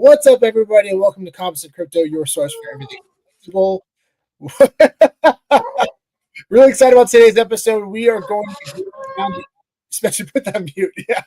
What's up, everybody, and welcome to Composite Crypto, your source for everything collectible. Really excited about today's episode. We are going to be down the, especially put that on mute. Yeah,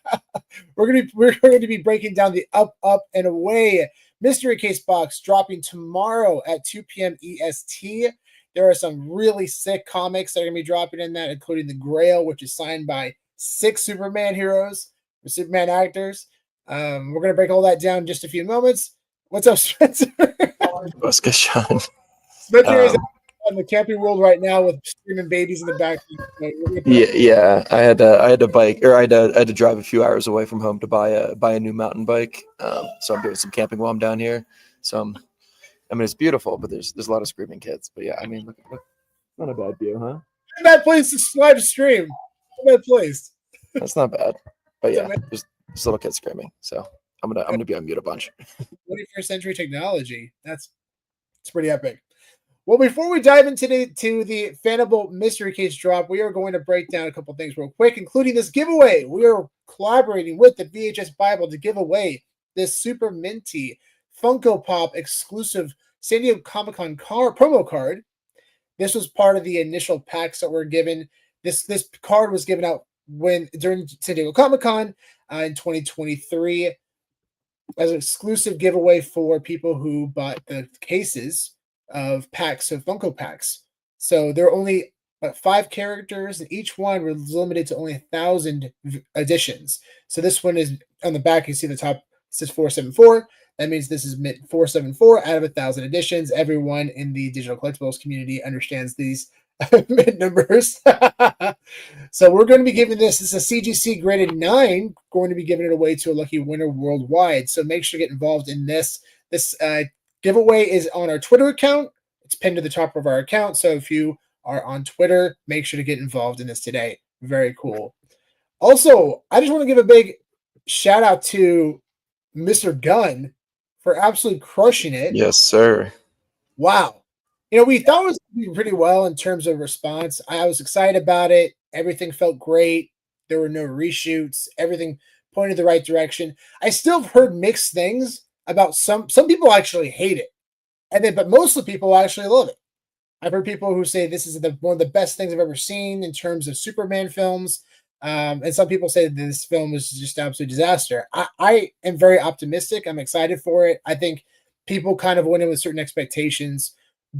we're going to be breaking down the up, and away mystery case box dropping tomorrow at 2 p.m. EST. There are some really sick comics that are going to be dropping in that, including the Grail, which is signed by 6 Superman heroes or Superman actors. We're going to break all that down in just a few moments. What's up, Spencer? What's good, Sean? Spencer is on the camping world right now with screaming babies in the back. Yeah. I had to bike, or I had to drive a few hours away from home to buy a new mountain bike. So I'm doing some camping while I'm down here. So it's beautiful, but there's a lot of screaming kids. But yeah, look, not a bad view, huh? Bad place to live stream. Bad place. That's not bad. But yeah, there's little kids screaming. So I'm gonna be on mute a bunch. 21st century technology. It's pretty epic. Well, before we dive into the Fanable mystery case drop, we are going to break down a couple things real quick, including this giveaway. We are collaborating with the VHS Bible to give away this super minty Funko Pop exclusive San Diego Comic-Con promo card. This was part of the initial packs that were given. This card was given out during San Diego Comic-Con in 2023 as an exclusive giveaway for people who bought the cases of packs of Funko packs. So there are only 5 characters, and each one was limited to only 1,000 editions. So this one is on the back. You see the top says 474. That means this is 474 out of 1,000 editions. Everyone in the digital collectibles community understands these mid numbers. So we're going to be giving this. This is a CGC graded 9. Going to be giving it away to a lucky winner worldwide. So make sure to get involved in this. This giveaway is on our Twitter account. It's pinned to the top of our account. So if you are on Twitter, make sure to get involved in this today. Very cool. Also, I just want to give a big shout out to Mr. Gunn for absolutely crushing it. Yes, sir. Wow. We thought it was doing pretty well in terms of response. I was excited about it. Everything felt great. There were no reshoots. Everything pointed the right direction. I still have heard mixed things about some people actually hate it. But most of the people actually love it. I've heard people who say this is one of the best things I've ever seen in terms of Superman films. And some people say that this film was just an absolute disaster. I am very optimistic. I'm excited for it. I think people kind of went in with certain expectations.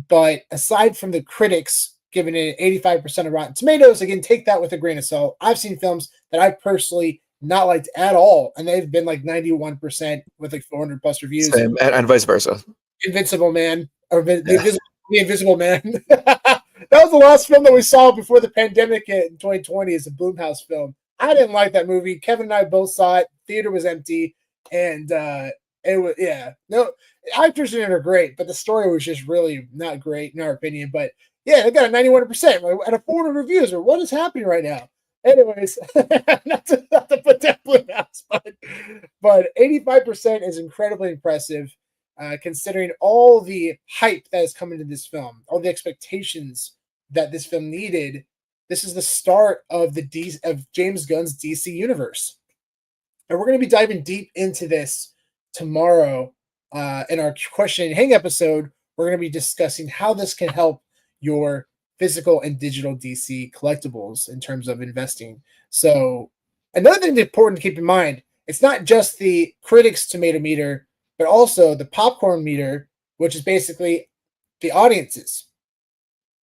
But aside from the critics giving it 85% of Rotten Tomatoes, again, take that with a grain of salt. I've seen films that I personally not liked at all, and they've been like 91% with like 400 plus reviews. Same, and vice versa. Invincible Man, or the Invisible Man. That was the last film that we saw before the pandemic in 2020 is a Blumhouse film. I didn't like that movie. Kevin and I both saw it. Theater was empty, and it was, no, actors in it are great, but the story was just really not great in our opinion. But yeah, they got a 91% out of 400 reviews. Or what is happening right now? Anyways, not to put that Blumhouse, but 85% is incredibly impressive, considering all the hype that has come into this film, all the expectations that this film needed. This is the start of of James Gunn's DC universe, and we're going to be diving deep into this tomorrow in our question and hang episode. We're going to be discussing how this can help your physical and digital DC collectibles in terms of investing. So another thing that's important to keep in mind, it's not just the critics tomato meter, but also the popcorn meter, which is basically the audiences.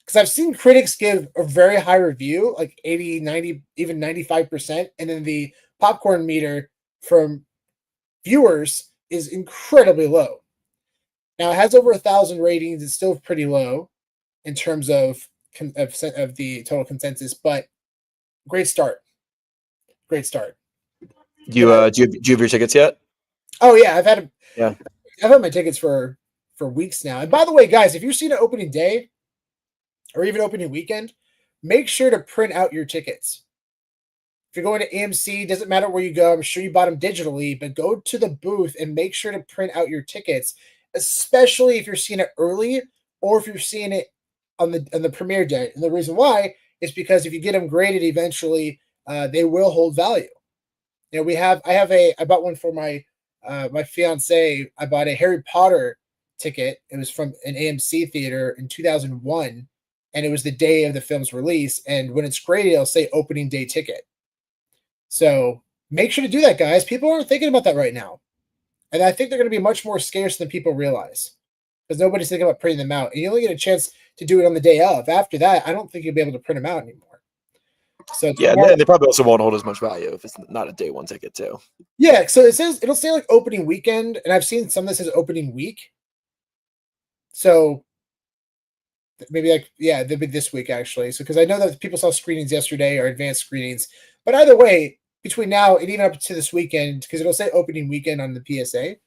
Because I've seen critics give a very high review, like 80, 90, even 95%. And then the popcorn meter from viewers is incredibly low. Now it has over 1,000 ratings. It's still pretty low in terms of the total consensus, but great start. Great start. Do you have your tickets yet? Oh yeah, I've had my tickets for weeks now. And by the way, guys, if you've seen an opening day or even opening weekend, make sure to print out your tickets. If you're going to AMC, doesn't matter where you go. I'm sure you bought them digitally, but go to the booth and make sure to print out your tickets, especially if you're seeing it early or if you're seeing it on the premiere day. And the reason why is because if you get them graded eventually, they will hold value. I bought one for my my fiance, I bought a Harry Potter ticket. It was from an AMC theater in 2001, and it was the day of the film's release. And when it's graded, it'll say opening day ticket. So make sure to do that, guys. People aren't thinking about that right now. And I think they're going to be much more scarce than people realize because nobody's thinking about printing them out. And you only get a chance to do it on the day of. After that, I don't think you'll be able to print them out anymore. So yeah, and they probably also won't hold as much value if it's not a day one ticket too. Yeah, so it'll say like opening weekend, and I've seen some that says opening week. So maybe they'll be this week actually. So because I know that people saw screenings yesterday or advanced screenings, but either way, between now and even up to this weekend, because it'll say opening weekend on the PSA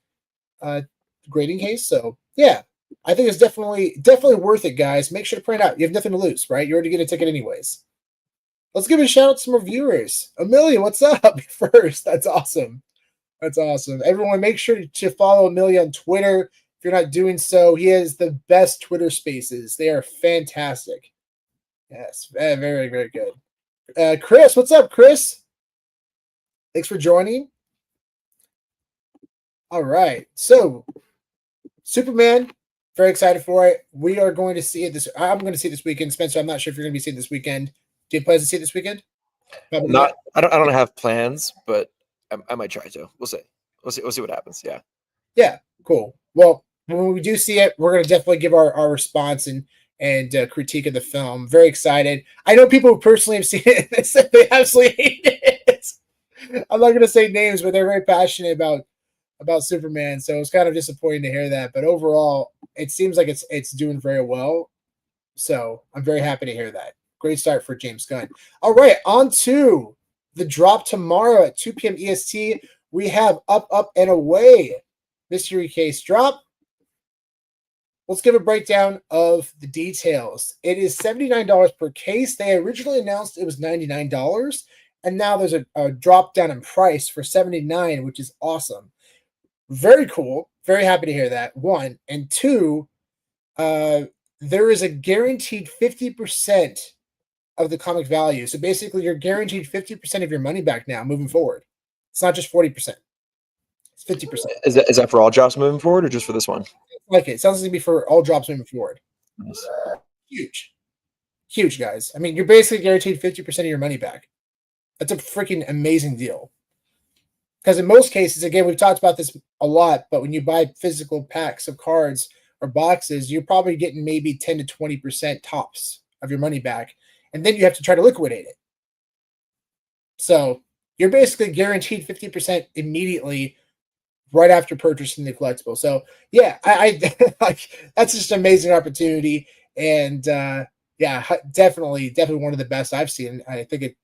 grading case. So yeah, I think it's definitely worth it, guys. Make sure to print out. You have nothing to lose, right? You already get a ticket anyways. Let's give a shout out to some more viewers. Amelia, what's up? First, that's awesome. That's awesome. Everyone, make sure to follow Amelia on Twitter. If you're not doing so, he has the best Twitter spaces. They are fantastic. Yes, very, very good. Chris, what's up, Chris? Thanks for joining. All right. So, Superman, very excited for it. We are going to see it I'm going to see it this weekend. Spencer, I'm not sure if you're going to be seeing it this weekend. Do you have plans to see it this weekend? Not. I don't have plans, but I might try to. We'll see. We'll see what happens. Yeah. Yeah. Cool. Well, when we do see it, we're going to definitely give our response and critique of the film. Very excited. I know people who personally have seen it and said they absolutely hate it. I'm not going to say names, but they're very passionate about Superman. So it's kind of disappointing to hear that. But overall, it seems like it's doing very well. So I'm very happy to hear that. Great start for James Gunn. All right, on to the drop tomorrow at 2 p.m. EST. We have Up, Up, and Away mystery case drop. Let's give a breakdown of the details. It is $79 per case. They originally announced it was $99, and now there's a drop down in price for $79, which is awesome. Very cool. Very happy to hear that. One. And two, there is a guaranteed 50% of the comic value. So basically, you're guaranteed 50% of your money back now moving forward. It's not just 40%. It's 50%. Is that for all drops moving forward or just for this one? Like it sounds like to be for all drops moving forward. Nice. Huge, guys. I mean, you're basically guaranteed 50% of your money back. That's a freaking amazing deal. Because in most cases, again, we've talked about this a lot, but when you buy physical packs of cards or boxes, you're probably getting maybe 10 to 20% tops of your money back. And then you have to try to liquidate it. So you're basically guaranteed 50% immediately right after purchasing the collectible. So yeah, I like that's just an amazing opportunity. And yeah, definitely one of the best I've seen. I think it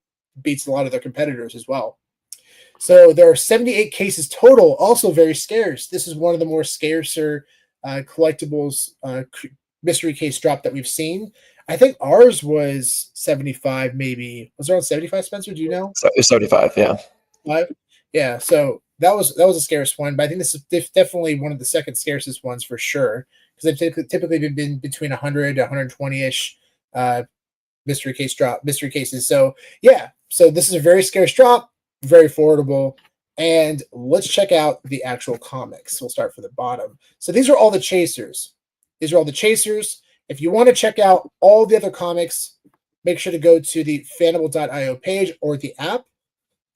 beats a lot of their competitors as well. So there are 78 cases total, also very scarce. This is one of the more scarcer collectibles mystery case drop that we've seen. I think ours was 75, maybe. Was it around 75, Spencer? Do you know? So it's 75, yeah. 5? Yeah, so that was a scarce one, but I think this is definitely one of the second scarcest ones for sure, because they've typically been between 100 to 120-ish mystery cases. So yeah, so this is a very scarce drop, very affordable. And let's check out the actual comics. We'll start from the bottom. So these are all the chasers. If you want to check out all the other comics, make sure to go to the fanable.io page or the app.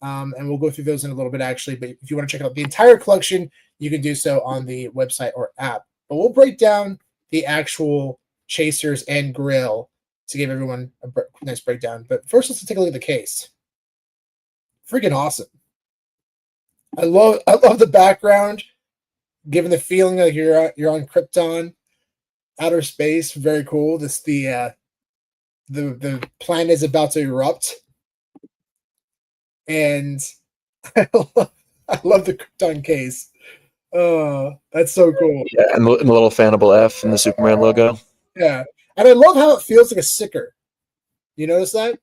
And we'll go through those in a little bit, actually. But if you want to check out the entire collection, you can do so on the website or app. But we'll break down the actual chasers and grail to give everyone a nice breakdown. But first, let's take a look at the case. Freaking awesome. I love the background, giving the feeling like you're on Krypton, outer space. Very cool. This the planet is about to erupt, and I love the Krypton case. Oh, that's so cool. Yeah, and the little Fanable F and the Superman logo. Yeah, and I love how it feels like a sticker. You notice that?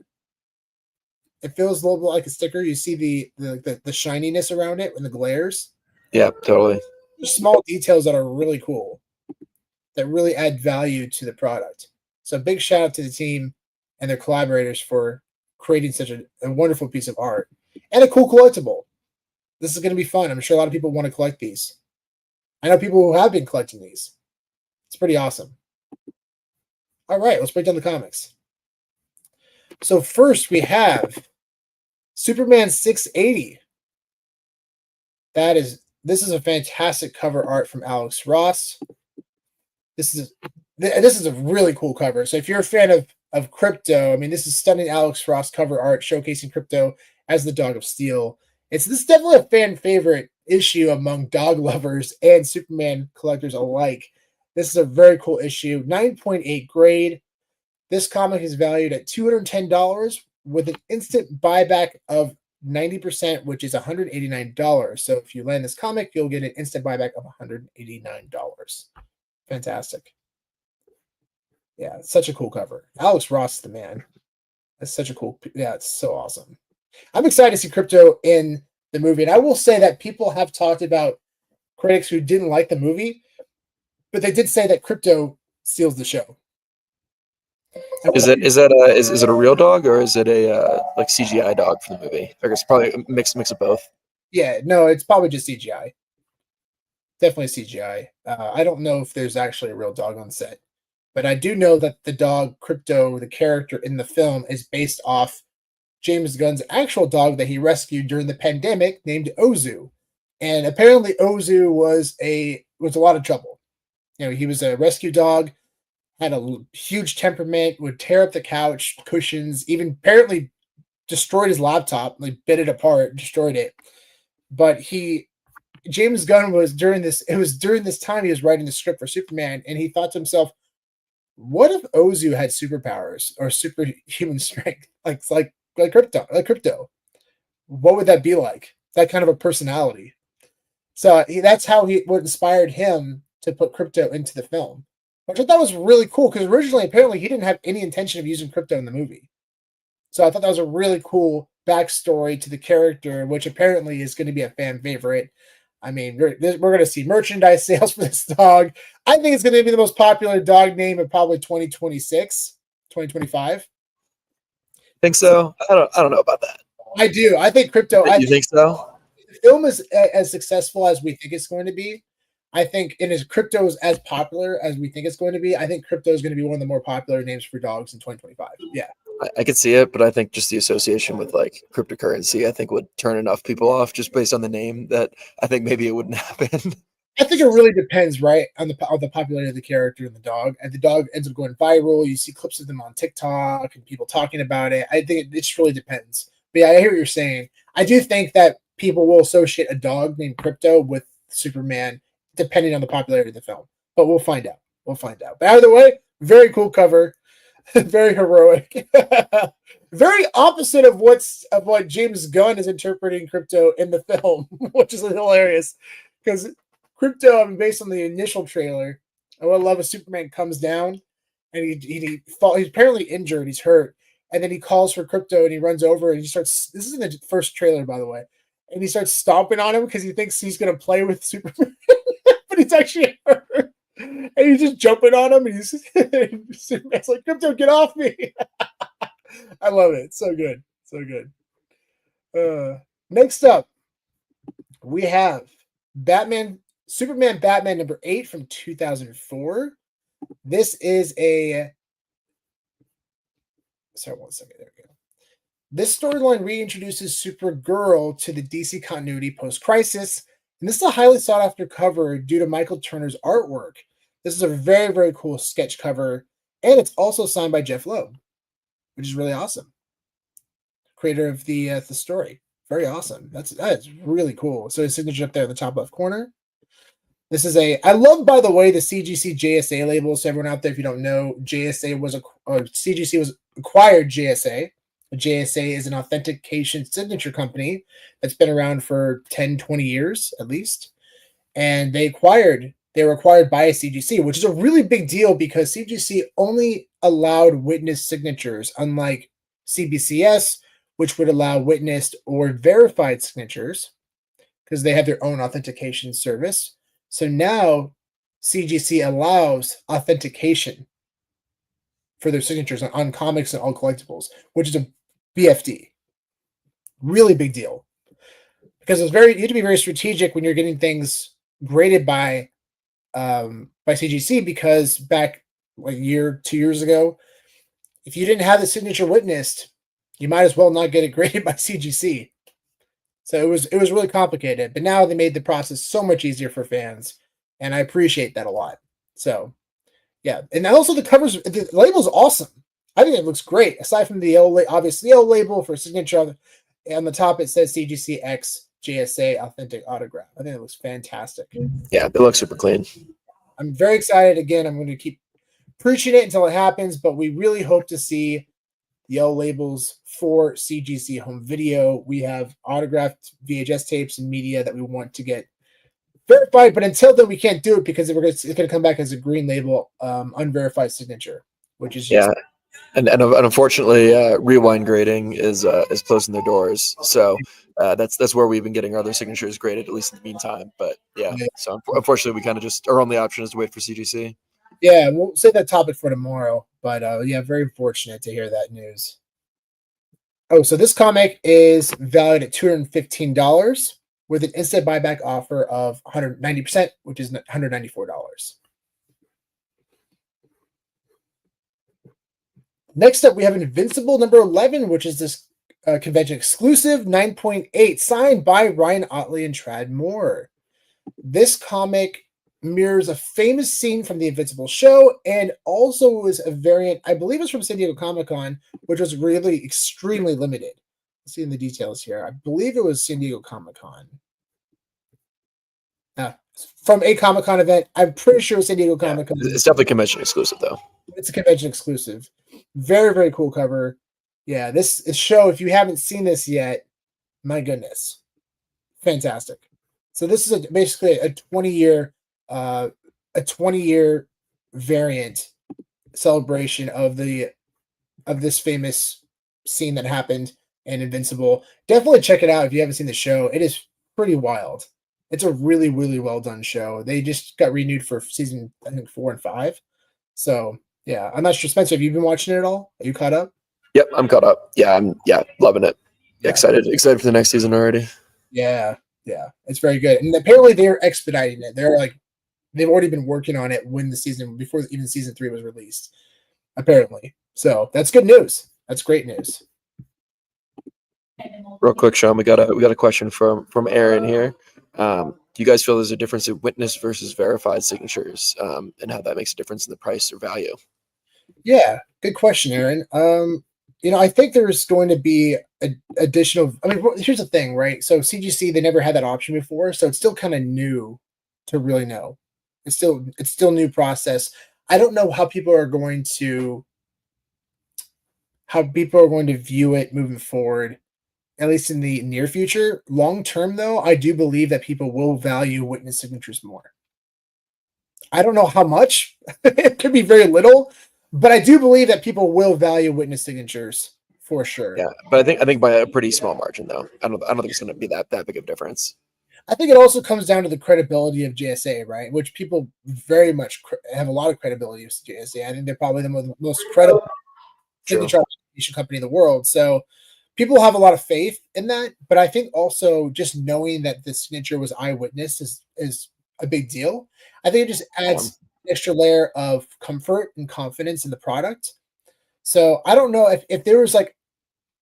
It feels a little bit like a sticker. You see the shininess around it and the glares. Yeah, totally. There's small details that are really cool, that really add value to the product. So big shout out to the team and their collaborators for creating such a wonderful piece of art and a cool collectible. This is going to be fun. I'm sure a lot of people want to collect these. I know people who have been collecting these. It's pretty awesome. All right, let's break down the comics. So first we have Superman 680. This is a fantastic cover art from Alex Ross. This is a really cool cover. So if you're a fan of Crypto, I mean, this is stunning Alex Ross cover art showcasing Crypto as the Dog of Steel. This is definitely a fan favorite issue among dog lovers and Superman collectors alike. This is a very cool issue. 9.8 grade. This comic is valued at $210 with an instant buyback of 90%, which is $189. So if you land this comic, you'll get an instant buyback of $189. Fantastic. Yeah, such a cool cover. Alex Ross is the man. That's such a cool. Yeah, it's so awesome. I'm excited to see Crypto in the movie. And I will say that people have talked about critics who didn't like the movie, but they did say that Crypto steals the show. Is it a real dog or is it a like CGI dog for the movie? I guess probably a mix of both. Yeah, no, it's probably just CGI. Definitely CGI. I don't know if there's actually a real dog on set, but I do know that the dog Crypto, the character in the film, is based off James Gunn's actual dog that he rescued during the pandemic, named Ozu. And apparently, Ozu was a lot of trouble. You know, he was a rescue dog, had a huge temperament, would tear up the couch cushions, even apparently destroyed his laptop, like bit it apart, destroyed it. But James Gunn was during this time he was writing the script for Superman, and he thought to himself, what if Ozu had superpowers or superhuman strength, like Crypto? What would that be like? That kind of a personality. So that's what inspired him to put Crypto into the film, which I thought was really cool because originally, apparently, he didn't have any intention of using Crypto in the movie. So I thought that was a really cool backstory to the character, which apparently is going to be a fan favorite. I mean, we're going to see merchandise sales for this dog. I think it's going to be the most popular dog name of probably 2026, 2025. Think so? I don't know about that. I do. I think Crypto. You think so? The film is as successful as we think it's going to be. I think, and as Crypto is as popular as we think it's going to be, I think Crypto is going to be one of the more popular names for dogs in 2025. Yeah. I could see it, but I think just the association with like cryptocurrency, I think would turn enough people off just based on the name that I think maybe it wouldn't happen. I think it really depends, right, on the popularity of the character and the dog. And the dog ends up going viral. You see clips of them on TikTok and people talking about it. I think it just really depends. But yeah, I hear what you're saying. I do think that people will associate a dog named Crypto with Superman, depending on the popularity of the film. But we'll find out. But either way, very cool cover. Very heroic. Very opposite of what James Gunn is interpreting Crypto in the film, which is hilarious. Because Crypto, I mean, based on the initial trailer, I would love if Superman comes down and he's apparently injured, he's hurt, and then he calls for Crypto and he runs over and he starts. This is in the first trailer, by the way, and he starts stomping on him because he thinks he's gonna play with Superman, but he's actually hurt. And he's just jumping on him, and Superman's like, Crypto, get off me. I love it. So good. Next up, we have Superman Batman number 8 from 2004. This is sorry, 1 second. There we go. This storyline reintroduces Supergirl to the DC continuity post-crisis. And this is a highly sought-after cover due to Michael Turner's artwork. This is a very, very cool sketch cover, and it's also signed by Jeff Loeb, which is really awesome. Creator of the story. Very awesome. That's really cool. So his signature up there in the top left corner. This is I love, by the way, the CGC JSA label. So everyone out there, if you don't know, CGC was acquired JSA. JSA is an authentication signature company that's been around for 10, 20 years at least. And they were acquired by CGC, which is a really big deal because CGC only allowed witness signatures, unlike CBCS, which would allow witnessed or verified signatures because they have their own authentication service. So now CGC allows authentication for their signatures on comics and all collectibles, which is a BFD. Really big deal. because you have to be very strategic when you're getting things graded by CGC, because back like a year, 2 years ago, if you didn't have the signature witnessed, you might as well not get it graded by CGC. So it was really complicated, but now they made the process so much easier for fans, and I appreciate that a lot. So yeah, and also the label's awesome. I think it looks great. Aside from the obviously yellow label for signature, on the top it says CGC X JSA authentic autograph. I think it looks fantastic. Yeah, it looks super clean. I'm very excited. Again, I'm going to keep preaching it until it happens, but we really hope to see the yellow labels for CGC home video. We have autographed VHS tapes and media that we want to get verified, but until then we can't do it because it's going to come back as a green label, unverified signature, which is just and unfortunately rewind grading is closing their doors, so that's where we've been getting our other signatures graded, at least in the meantime. But so unfortunately we kind of just, our only option is to wait for CGC. Yeah, we'll save that topic for tomorrow, but very fortunate to hear that news. Oh, so this comic is valued at $215 with an instant buyback offer of 190%, which is $194. Next up, we have Invincible number 11, which is this convention exclusive 9.8, signed by Ryan Otley and Trad Moore. This comic mirrors a famous scene from the Invincible show, and also was a variant, I believe it's from San Diego Comic-Con, which was really extremely limited. Let's see in the details here. I believe it was San Diego Comic-Con. From a Comic-Con event. I'm pretty sure it was San Diego Comic-Con. It's definitely convention exclusive, though. It's a convention exclusive. Very, very cool cover. Yeah, this show, if you haven't seen this yet, my goodness. Fantastic. So this is basically a 20-year variant celebration of this famous scene that happened in Invincible. Definitely check it out if you haven't seen the show. It is pretty wild. It's a really, really well done show. They just got renewed for season, I think, 4 and 5. So yeah, I'm not sure, Spencer, have you been watching it at all? Are you caught up? Yep, I'm caught up. Yeah, I'm loving it. Yeah. Excited for the next season already. Yeah, it's very good. And apparently they're expediting it. They've already been working on it before even season 3 was released, apparently. So that's good news. That's great news. Real quick, Sean, we got a question from Aaron here. Do you guys feel there's a difference in witness versus verified signatures, and how that makes a difference in the price or value? Yeah, good question, Aaron. I think there's going to be additional. I mean, here's the thing, right? So CGC, they never had that option before, so it's still kind of new to really know. It's still new process. I don't know how people are going to view it moving forward, at least in the near future. Long term, though, I do believe that people will value witness signatures more. I don't know how much. It could be very little, but I do believe that people will value witness signatures for sure. Yeah, but I think by a pretty small margin, though. I don't think it's going to be that big of a difference. I think it also comes down to the credibility of JSA, right? Which people very much have a lot of credibility with JSA. I think they're probably the most credible signature company in the world. So people have a lot of faith in that. But I think also just knowing that the signature was eyewitness is a big deal. I think it just adds an extra layer of comfort and confidence in the product. So I don't know if there was like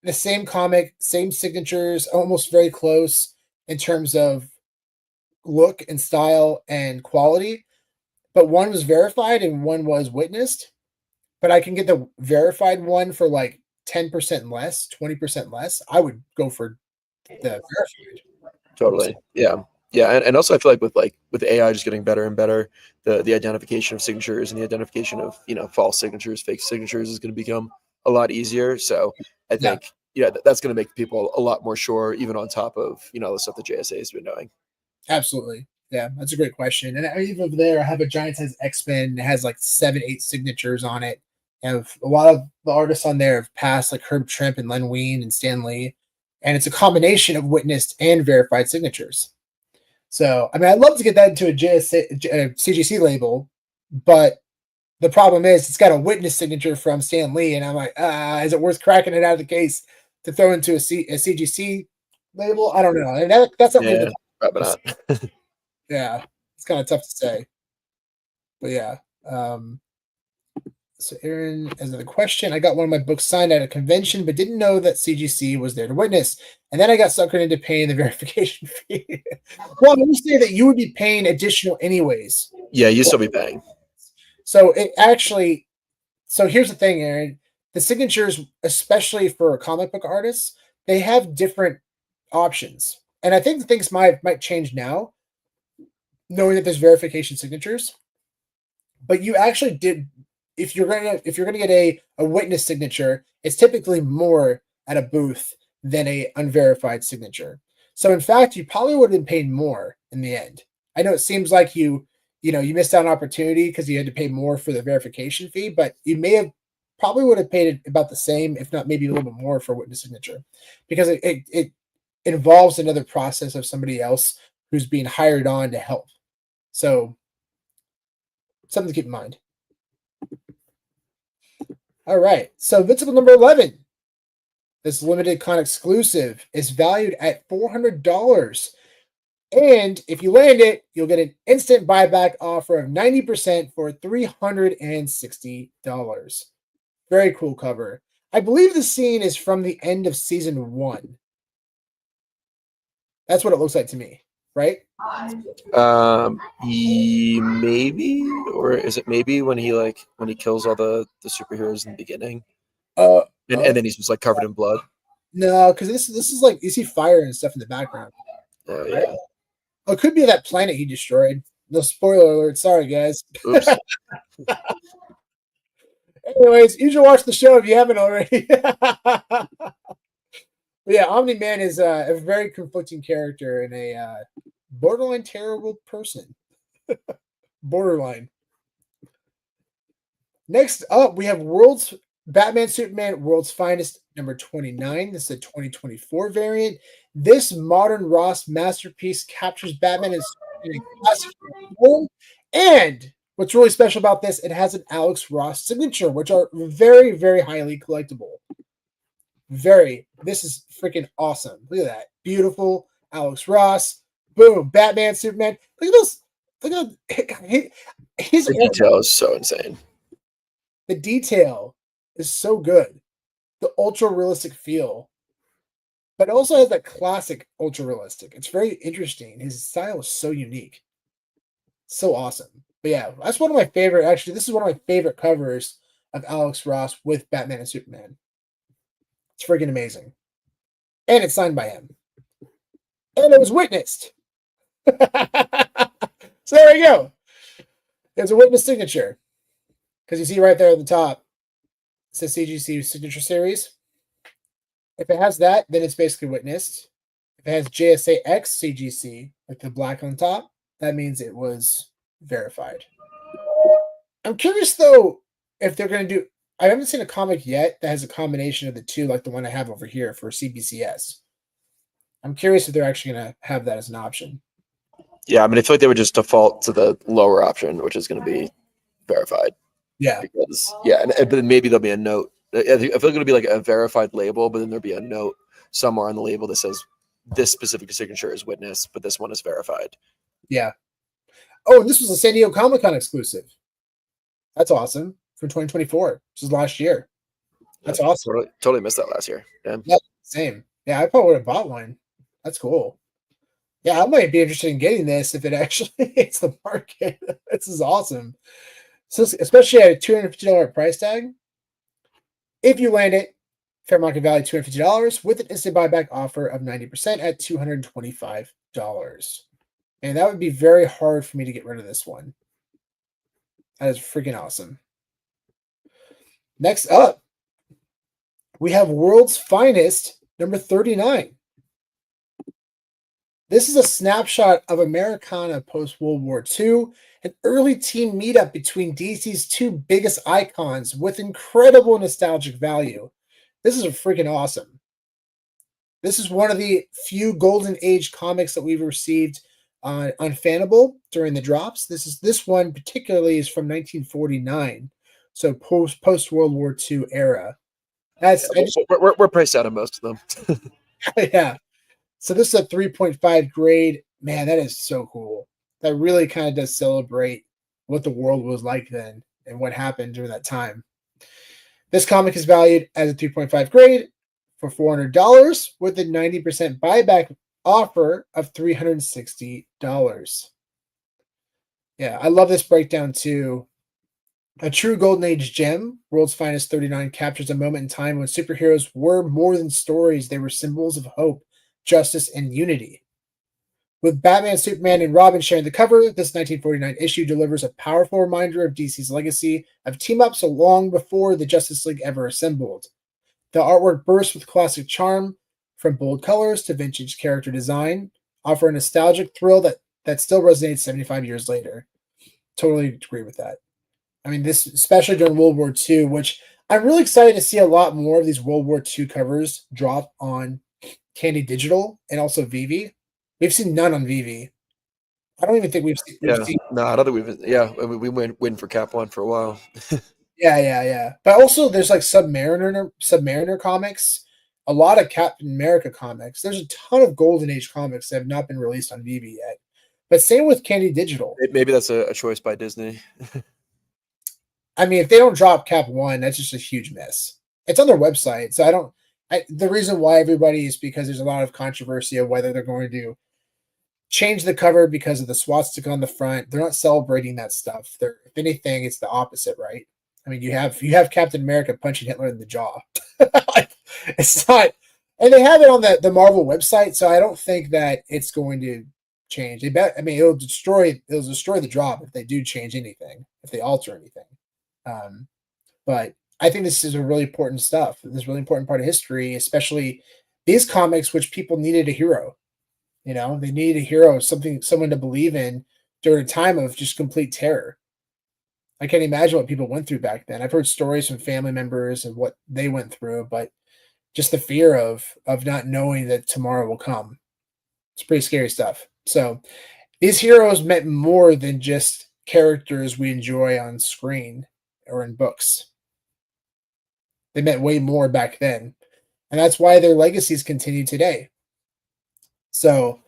the same comic, same signatures, almost very close in terms of look and style and quality, but one was verified and one was witnessed, but I can get the verified one for like 10% less, 20% less, I would go for the verified. Totally. Yeah. And also I feel like with AI just getting better and better, the identification of signatures and the identification of, false signatures, fake signatures is going to become a lot easier. So I think, that's going to make people a lot more sure, even on top of, the stuff that JSA has been doing. Absolutely. Yeah, that's a great question. And even over there, I have a giant size X-Men. It has like 7-8 signatures on it. And a lot of the artists on there have passed, like Herb Trimp and Len Wein and Stan Lee. And it's a combination of witnessed and verified signatures. So, I mean, I'd love to get that into a CGC label, but the problem is it's got a witness signature from Stan Lee. And I'm like, is it worth cracking it out of the case to throw into a CGC label. I don't know. And that's not Yeah, probably not. yeah, it's kind of tough to say. But yeah. So Aaron, as another question, I got one of my books signed at a convention, but didn't know that CGC was there to witness. And then I got suckered into paying the verification fee. Well, let me say that you would be paying additional anyways. Yeah, you still be paying. So it actually, so here's the thing, Aaron. The signatures, especially for comic book artists, they have different options. And I think things might change now, knowing that there's verification signatures. But you actually did, if you're gonna get a witness signature, it's typically more at a booth than a unverified signature. So in fact, you probably would have been paid more in the end. I know it seems like you missed out on opportunity because you had to pay more for the verification fee, but you may have probably would have paid about the same, if not maybe a little bit more for a witness signature, because it involves another process of somebody else who's being hired on to help. So something to keep in mind. All right. So Invincible number 11. This limited con exclusive is valued at $400. And if you land it, you'll get an instant buyback offer of 90% for $360. Very cool cover. I believe the scene is from the end of season 1. That's what it looks like to me, right? Maybe, or is it maybe when he kills all the superheroes in the beginning, and then he's just like covered in blood. No, because this is like you see fire and stuff in the background. Oh yeah. Oh, it could be that planet he destroyed. No spoiler alert. Sorry, guys. Oops. Anyways, you should watch the show if you haven't already. But yeah, Omni-Man is a very conflicting character and a borderline terrible person. Borderline. Next up, we have Batman Superman World's Finest number 29. This is a 2024 variant. This modern Ross masterpiece captures Batman in a classic form. And what's really special about this, it has an Alex Ross signature, which are very, very highly collectible. This is freaking awesome. Look at that. Beautiful Alex Ross. Boom. Batman, Superman. Look at those. Look at his the detail is so insane. The detail is so good. The ultra realistic feel. But it also has that classic ultra realistic. It's very interesting. His style is so unique. So awesome. But yeah, that's one of my favorite. Actually, this is one of my favorite covers of Alex Ross with Batman and Superman. It's freaking amazing. And it's signed by him. And it was witnessed. So there you go. There's a witness signature. Because you see right there at the top, it says CGC Signature Series. If it has that, then it's basically witnessed. If it has JSA X CGC, like the black on top, that means it was verified. I'm curious, though, if they're going to do... I haven't seen a comic yet that has a combination of the two, like the one I have over here for CBCS. I'm curious if they're actually going to have that as an option. Yeah, I mean, I feel like they would just default to the lower option, which is going to be verified. Yeah. Because, but then maybe there'll be a note. I feel like it'll be like a verified label, but then there'll be a note somewhere on the label that says this specific signature is witness, but this one is verified. Yeah. Oh, and this was a San Diego Comic-Con exclusive. That's awesome. From 2024. This is last year. That's awesome. Totally missed that last year. Yeah, same. Yeah, I probably would have bought one. That's cool. Yeah, I might be interested in getting this if it actually hits the market. This is awesome. So, especially at a $250 price tag. If you land it, fair market value $250 with an instant buyback offer of 90% at $225. And that would be very hard for me to get rid of this one. That is freaking awesome. Next up, we have World's Finest, number 39. This is a snapshot of Americana post-World War II, an early team meetup between DC's two biggest icons with incredible nostalgic value. This is freaking awesome. This is one of the few Golden Age comics that we've received on Fanable during the drops. This one particularly is from 1949, so post World War II era. We're priced out of most of them. Yeah. So this is a 3.5 grade. Man, that is so cool. That really kind of does celebrate what the world was like then and what happened during that time. This comic is valued as a 3.5 grade for $400 with a 90% buyback offer of $360. Yeah, I love this breakdown too. A true Golden Age gem, World's Finest 39 captures a moment in time when superheroes were more than stories, they were symbols of hope, justice, and unity. With Batman, Superman, and Robin sharing the cover, this 1949 issue delivers a powerful reminder of DC's legacy of team-ups so long before the Justice League ever assembled. The artwork bursts with classic charm, from bold colors to vintage character design, offer a nostalgic thrill that still resonates 75 years later. Totally agree with that. I mean, this, especially during World War II, which I'm really excited to see a lot more of these World War II covers drop on Candy Digital and also Vivi. We've seen none on Vivi. I don't even think we've seen. No, I don't think we've. Yeah, I mean, we win for Cap One for a while. Yeah. But also, there's like Submariner comics, a lot of Captain America comics. There's a ton of Golden Age comics that have not been released on Vivi yet. But same with Candy Digital. Maybe that's a choice by Disney. I mean, if they don't drop Cap One, that's just a huge miss. It's on their website, so the reason why everybody is because there's a lot of controversy of whether they're going to change the cover because of the swastika on the front. They're not celebrating that stuff. If anything, it's the opposite, right? I mean, you have Captain America punching Hitler in the jaw. It's not, and they have it on the Marvel website, so I don't think that it's going to change. It'll destroy the drop if they do change anything, if they alter anything. But I think this is a really important stuff. This is a really important part of history, especially these comics, which people needed a hero. You know, they needed a hero, someone to believe in during a time of just complete terror. I can't imagine what people went through back then. I've heard stories from family members and what they went through, but just the fear of not knowing that tomorrow will come. It's pretty scary stuff. So these heroes meant more than just characters we enjoy on screen or in books. They meant way more back then. And that's why their legacies continue today. So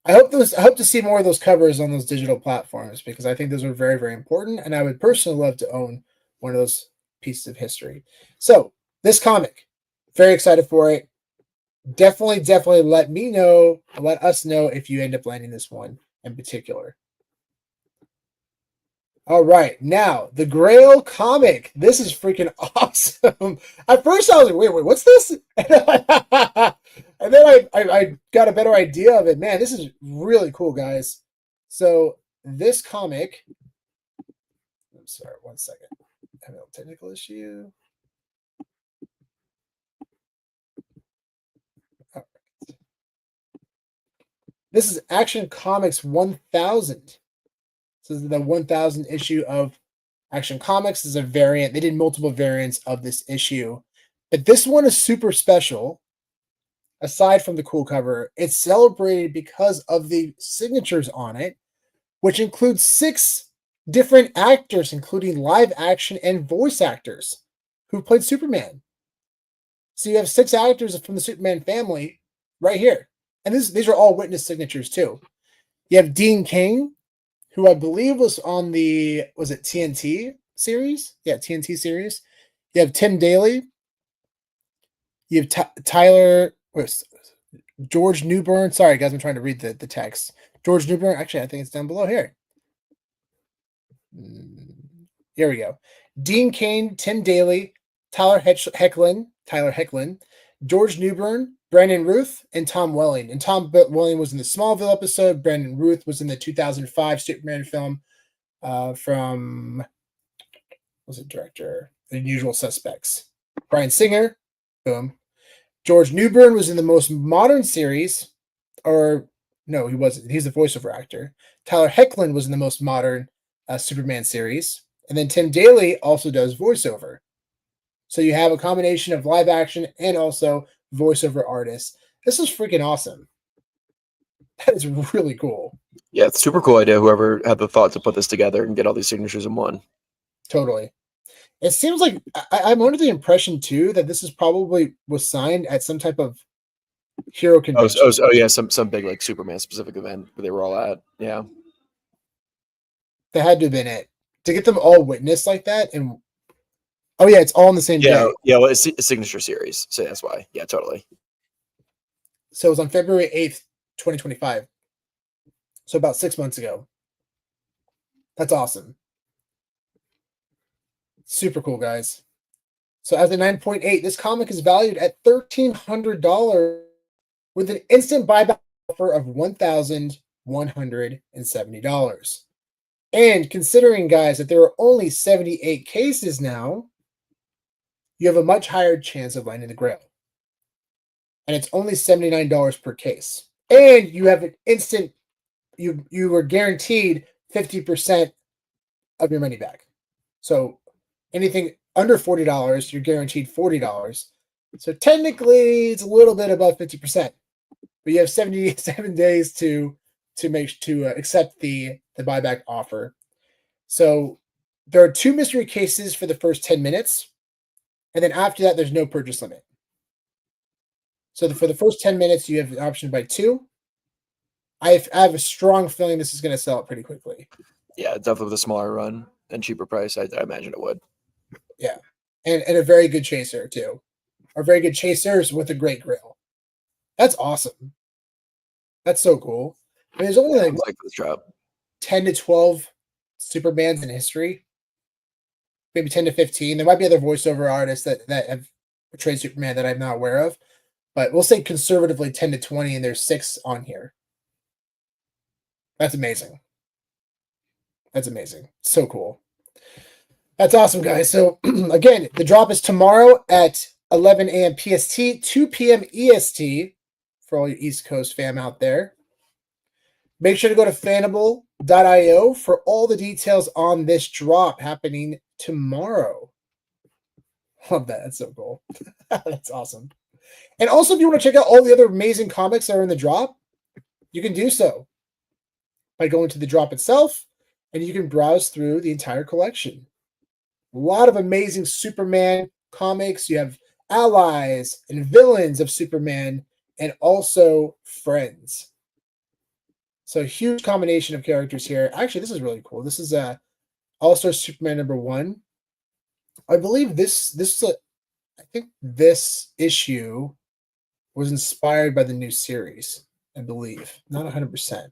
I hope to see more of those covers on those digital platforms because I think those are very, very important. And I would personally love to own one of those pieces of history. So this comic, very excited for it. Definitely let us know if you end up landing this one in particular. All right, now the Grail comic. This is freaking awesome. At first, I was like, "Wait, what's this?" And then I got a better idea of it. Man, this is really cool, guys. So this comic. I'm sorry, 1 second. I have a technical issue. All right. This is Action Comics 1000. This is the 1000 issue of Action Comics. This is a variant. They did multiple variants of this issue, but this one is super special. Aside from the cool cover, it's celebrated because of the signatures on it, which includes 6 different actors, including live action and voice actors who played Superman. So you have 6 actors from the Superman family right here. And these are all witness signatures too. You have Dean King, who I believe was on was it TNT series? Yeah, TNT series. You have Tim Daly. You have George Newbern. Sorry, guys, I'm trying to read the text. George Newbern. Actually, I think it's down below here. Here we go. Dean Cain, Tim Daly, Tyler Hecklin, George Newbern, Brandon Ruth, and Tom Welling. And Tom Welling was in the Smallville episode. Brandon Ruth was in the 2005 Superman film from, was it director? The Usual Suspects. Bryan Singer, boom. George Newbern was in the most modern series, or no, he wasn't. He's the voiceover actor. Tyler Hecklin was in the most modern Superman series. And then Tim Daly also does voiceover. So you have a combination of live action and also voiceover artists. This is freaking awesome. That is really cool. Yeah, it's a super cool idea. Whoever had the thought to put this together and get all these signatures in one. Totally. It seems like I'm under the impression too that this is probably was signed at some type of hero convention. Oh yeah, some big like Superman specific event where they were all at. Yeah. That had to have been it. To get them all witnessed like that, and oh yeah, it's all on the same day. Yeah. Well, it's a signature series, so that's why. Yeah, totally. So it was on February 8th, 2025. So about 6 months ago. That's awesome. Super cool, guys. So as a 9.8, this comic is valued at $1,300 with an instant buyback offer of $1,170. And considering, guys, that there are only 78 cases now, you have a much higher chance of landing the grail. And it's only $79 per case. And you have an instant, you are guaranteed 50% of your money back. So anything under $40, you're guaranteed $40. So technically, it's a little bit above 50%. But you have 77 days to accept the buyback offer. So there are 2 mystery cases for the first 10 minutes. And then after that, there's no purchase limit. So for the first 10 minutes, you have an option to buy 2. I have a strong feeling this is going to sell it pretty quickly. Yeah, definitely with a smaller run and cheaper price, I imagine it would. Yeah, and a very good chaser too, or very good chasers with a great grail. That's awesome. That's so cool. I mean, there's only like this drop 10 to 12 Supermans in history, maybe 10 to 15. There might be other voiceover artists that have portrayed Superman that I'm not aware of, but we'll say conservatively 10 to 20, and there's 6 on here. That's amazing. That's amazing. So cool. That's awesome, guys. So again, the drop is tomorrow at 11 a.m. PST, 2 p.m. EST for all you East Coast fam out there. Make sure to go to fanable.io for all the details on this drop happening tomorrow. Love that. That's so cool. That's awesome. And also, if you want to check out all the other amazing comics that are in the drop, you can do so by going to the drop itself, and you can browse through the entire collection. A lot of amazing Superman comics. You have allies and villains of Superman, and also friends. So huge combination of characters here. Actually, this is really cool. This is All-Star Superman #1. I believe I think this issue was inspired by the new series. I believe, not 100%.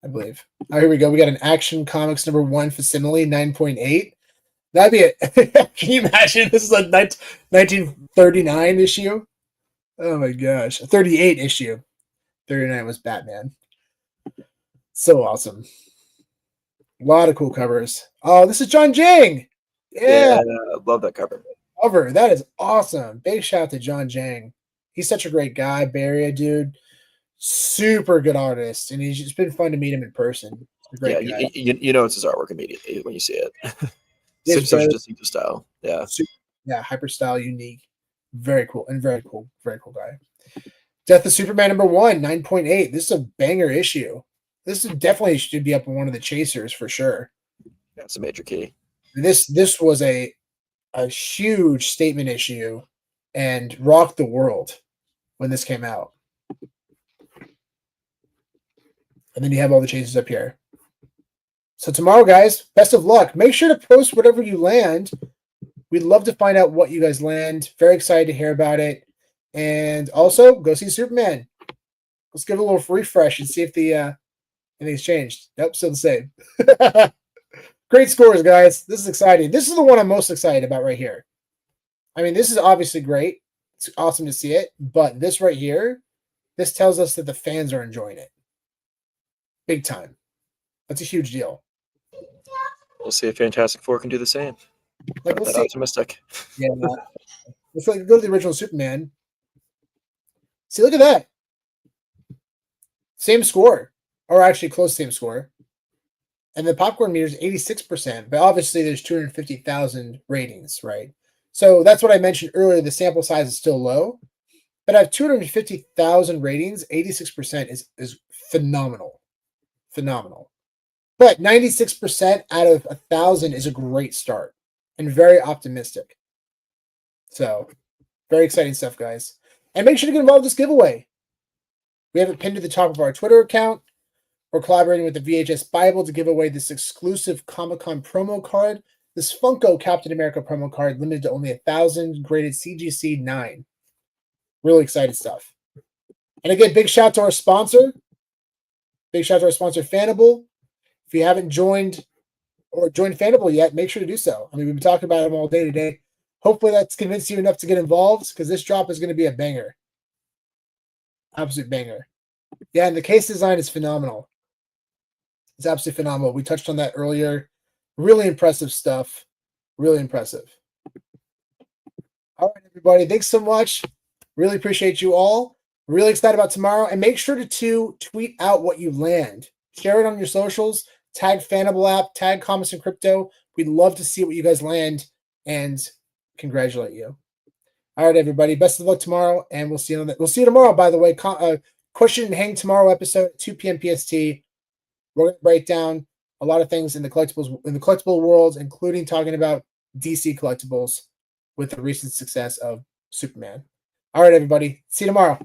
I believe. Oh, here we go. We got an Action Comics #1 facsimile, 9.8. That'd be it. Can you imagine? This is a 1939 issue. Oh my gosh. A 38 issue. 39 was Batman. So awesome. A lot of cool covers. Oh, this is John Jang. Yeah. Love that cover. That is awesome. Big shout out to John Jang. He's such a great guy. Barrier dude. Super good artist. And it's been fun to meet him in person. Yeah, you know it's his artwork immediately when you see it. Such a distinctive style. Yeah. Yeah, hyper style, unique. Very cool. And very cool guy. Death of Superman #1, 9.8. This is a banger issue. This is definitely should be up in one of the chasers for sure. That's a major key. This was a huge statement issue and rocked the world when this came out. And then you have all the chases up here. So tomorrow, guys, best of luck. Make sure to post whatever you land. We'd love to find out what you guys land. Very excited to hear about it. And also, go see Superman. Let's give it a little refresh and see if anything's changed. Nope, still the same. Great scores, guys. This is exciting. This is the one I'm most excited about right here. I mean, this is obviously great. It's awesome to see it. But this right here, this tells us that the fans are enjoying it. Big time. That's a huge deal. We'll see if Fantastic Four can do the same. Like, let's see. Optimistic. Yeah. Let's go to the original Superman. See, look at that. Same score. Or actually close same score. And the popcorn meter is 86%. But obviously there's 250,000 ratings, right? So that's what I mentioned earlier. The sample size is still low. But I have 250,000 ratings. 86% is phenomenal. Phenomenal. But 96% out of 1,000 is a great start and very optimistic. So, very exciting stuff, guys. And make sure to get involved with this giveaway. We have it pinned to the top of our Twitter account. We're collaborating with the VHS Bible to give away this exclusive Comic-Con promo card. This Funko Captain America promo card, limited to only 1,000, graded CGC 9. Really excited stuff. And again, big shout to our sponsor. Big shout to our sponsor, Fanable. If you haven't joined Fanable yet, make sure to do so. I mean, we've been talking about them all day today. Hopefully that's convinced you enough to get involved, because this drop is going to be a banger. Absolute banger. Yeah, and the case design is phenomenal. It's absolutely phenomenal. We touched on that earlier. Really impressive stuff. Really impressive. All right, everybody. Thanks so much. Really appreciate you all. Really excited about tomorrow. And make sure to tweet out what you land. Share it on your socials. Tag Fanable app. Tag Comics and Crypto. We'd love to see what you guys land and congratulate you. All right, everybody. Best of luck tomorrow, and we'll see you on that. We'll see you tomorrow, by the way. Question and Hang tomorrow episode at 2 p.m. PST. We're going to break down a lot of things in the collectible world, including talking about DC collectibles with the recent success of Superman. All right, everybody. See you tomorrow.